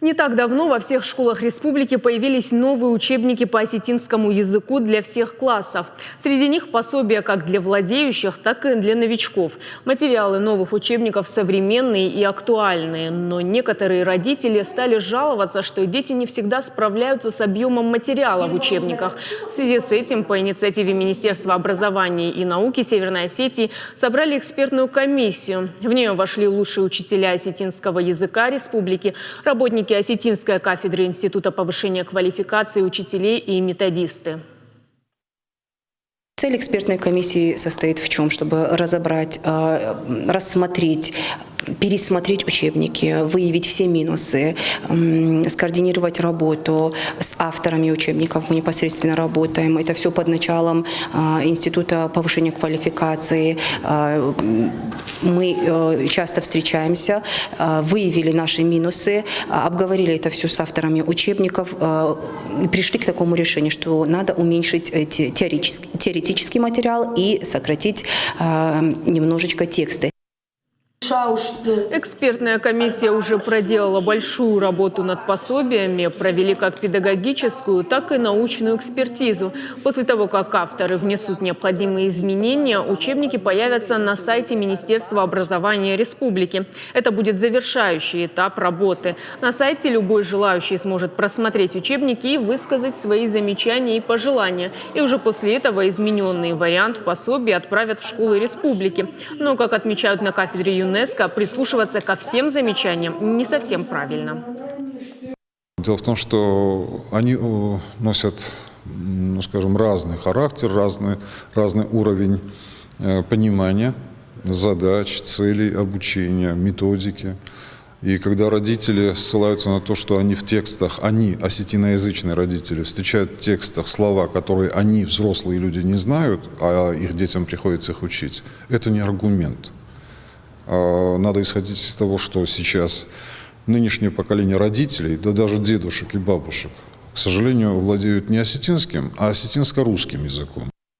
Не так давно во всех школах республики появились новые учебники по осетинскому языку для всех классов. Среди них пособия как для владеющих, так и для новичков. Материалы новых учебников современные и актуальные. Но некоторые родители стали жаловаться, что дети не всегда справляются с объемом материала в учебниках. В связи с этим по инициативе Министерства образования и науки Северной Осетии собрали экспертную комиссию. В нее вошли лучшие учителя осетинского языка республики, работники осетинской кафедры Института повышения квалификации учителей и методисты. Цель экспертной комиссии состоит в чем? Чтобы разобрать, рассмотреть, пересмотреть учебники, выявить все минусы, скоординировать работу с авторами учебников. Мы непосредственно работаем. Это все под началом Института повышения квалификации. Мы часто встречаемся, выявили наши минусы, обговорили это все с авторами учебников, пришли к такому решению, что надо уменьшить теоретический материал и сократить немножечко тексты. Экспертная комиссия уже проделала большую работу над пособиями, провели как педагогическую, так и научную экспертизу. После того, как авторы внесут необходимые изменения, учебники появятся на сайте Министерства образования республики. Это будет завершающий этап работы. На сайте любой желающий сможет просмотреть учебники и высказать свои замечания и пожелания. И уже после этого измененный вариант пособия отправят в школы республики. Но, как отмечают на кафедре ЮНЕСКО, прислушиваться ко всем замечаниям не совсем правильно. Дело в том, что они носят, скажем, разный характер, разный уровень понимания задач, целей обучения, методики. И когда родители ссылаются на то, что они в текстах, осетиноязычные родители, встречают в текстах слова, которые они, взрослые люди, не знают, а их детям приходится их учить, это не аргумент. Надо исходить из того, что сейчас нынешнее поколение родителей, да даже дедушек и бабушек, к сожалению, владеют не осетинским, а осетинско-русским языком.